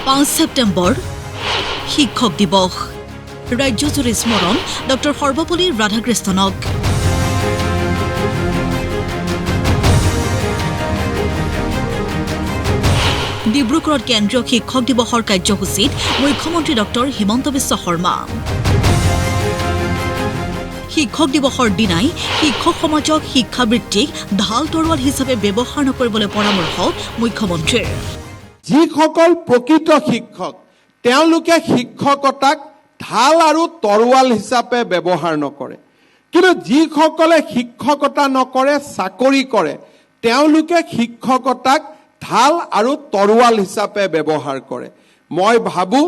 5 ছেপ্টেম্বৰ শিক্ষক দিৱস ৰাজ্যজুৰি স্মৰণ ডক্টৰ সৰ্বপল্লী ৰাধাকৃষ্ণনক ডিব্ৰুগড়ত কেন্দ্ৰীয় শিক্ষক দিৱসৰ কাৰ্যসূচীত মুখ্যমন্ত্ৰী ডক্টৰ হিমন্ত বিশ্ব শৰ্মা শিক্ষক দিৱসৰ দিনাই শিক্ষক সমাজক শিক্ষাবৃত্তিক ঢাল তৰোৱাল হিচাপে ব্যৱহাৰ নকৰিবলৈ পৰামৰ্শ মুখ্যমন্ত্ৰীৰ যিসকল প্ৰকৃত শিক্ষক তেওঁলোকে শিক্ষকতাক ঢাল আৰু তৰোৱাল হিচাপে ব্যৱহাৰ নকৰে কিন্তু যিসকলে শিক্ষকতা নকৰে চাকৰি কৰে তেওঁলোকে শিক্ষকতাক ঢাল আৰু তৰোৱাল হিচাপে ব্যৱহাৰ কৰে মই ভাবো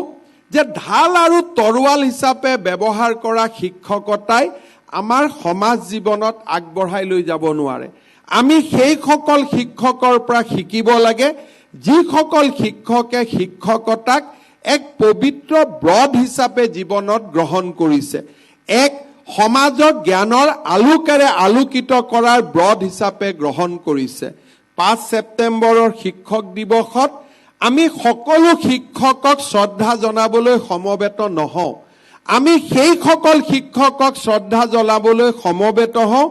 যে ঢাল আৰু তৰোৱাল হিচাপে ব্যৱহাৰ কৰা শিক্ষকতাই আমাৰ সমাজ জীৱনত আগবঢ়াই লৈ যাব নোৱাৰে আমি সেইসকল শিক্ষকৰ পৰা শিকিব লাগে যিসকল শিক্ষকে শিক্ষকতাক এক পবিত্ৰ ব্ৰত হিচাপে জীৱনত গ্ৰহণ কৰিছে এক সমাজক জ্ঞানৰ আলোকেৰে আলোকিত কৰাৰ ব্ৰত হিচাপে গ্ৰহণ কৰিছে 5 ছেপ্টেম্বৰৰ শিক্ষক দিৱসত আমি সকলো শিক্ষকক শ্ৰদ্ধা জনাবলৈ সমবেত নহওঁ আমি সেইসকল শিক্ষকক শ্ৰদ্ধা জনাবলৈ সমবেত হওঁ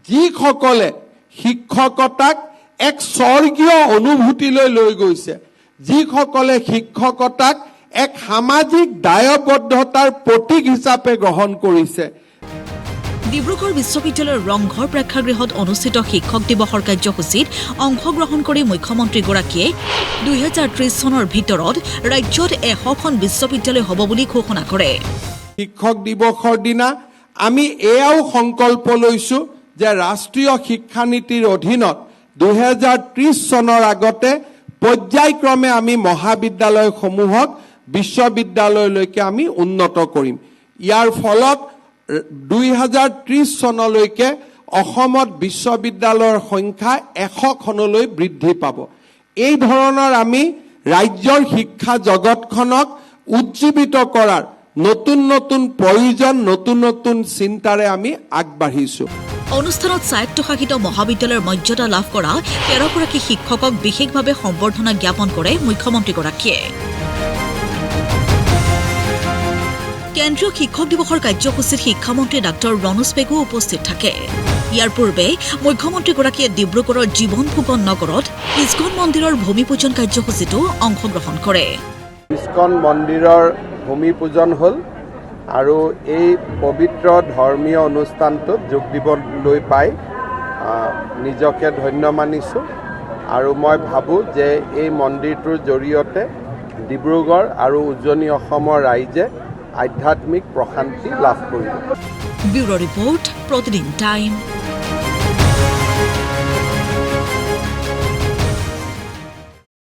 যিসকলে শিক্ষকতাক এক স্বৰ্গীয় অনুভূতিলৈ লৈ গৈছে যিসকলে শিক্ষকতাক এক সামাজিক দায়বদ্ধতাৰ প্ৰতীক হিচাপে গ্ৰহণ কৰিছে ডিব্ৰুগড় বিশ্ববিদ্যালয়ৰ ৰংঘৰ প্ৰেক্ষাগৃহত অনুষ্ঠিত শিক্ষক দিৱসৰ কাৰ্যসূচীত অংশগ্ৰহণ কৰি মুখ্যমন্ত্ৰীগৰাকীয়ে 2030 চনৰ ভিতৰত ৰাজ্যত 100খন বিশ্ববিদ্যালয় হ'ব বুলি ঘোষণা কৰে শিক্ষক দিৱসৰ দিনা আমি এয়াও সংকল্প লৈছো যে ৰাষ্ট্ৰীয় শিক্ষা নীতিৰ অধীনত 2030 চনৰ আগতে পৰ্যায়ক্ৰমে আমি মহাবিদ্যালয়সমূহক বিশ্ববিদ্যালয়লৈকে আমি উন্নত কৰিম ইয়াৰ ফলত 2030 চনলৈকে অসমত বিশ্ববিদ্যালয়ৰ সংখ্যা 100খনলৈ বৃদ্ধি পাব এই ধৰণৰ আমি ৰাজ্যৰ শিক্ষা জগতখনক উজ্জীৱিত কৰাৰ নতুন নতুন প্ৰয়োজন নতুন নতুন চিন্তাৰে আমি আগবাঢ়িছো অনুষ্ঠানত স্বায়ত্তশাসিত মহাবিদ্যালয়ৰ মৰ্যাদা লাভ কৰা 13গৰাকী শিক্ষকক বিশেষভাৱে সম্বৰ্ধনা জ্ঞাপন কৰে মুখ্যমন্ত্ৰীগৰাকীয়ে কেন্দ্ৰীয় শিক্ষক দিৱসৰ কাৰ্যসূচীত শিক্ষামন্ত্ৰী ডাক্তৰ ৰণোজ পেগু উপস্থিত থাকে ইয়াৰ পূৰ্বে মুখ্যমন্ত্ৰীগৰাকীয়ে ডিব্ৰুগড়ৰ জীৱন ফুকন নগৰত ইস্কন মন্দিৰৰ ভূমি পূজন কাৰ্যসূচীতো অংশগ্ৰহণ কৰে ইস্কন মন্দিৰৰ ভূমি পূজন হ'ল আৰু এই পবিত্ৰ ধৰ্মীয় অনুষ্ঠানটোত যোগ দিবলৈ পাই নিজকে ধন্য মানিছোঁ আৰু মই ভাবোঁ যে এই মন্দিৰটোৰ জৰিয়তে ডিব্ৰুগড় আৰু উজনি অসমৰ ৰাইজে আধ্যাত্মিক প্ৰশান্তি লাভ কৰিব ব্যুৰো ৰিপৰ্ট প্ৰতিদিন টাইম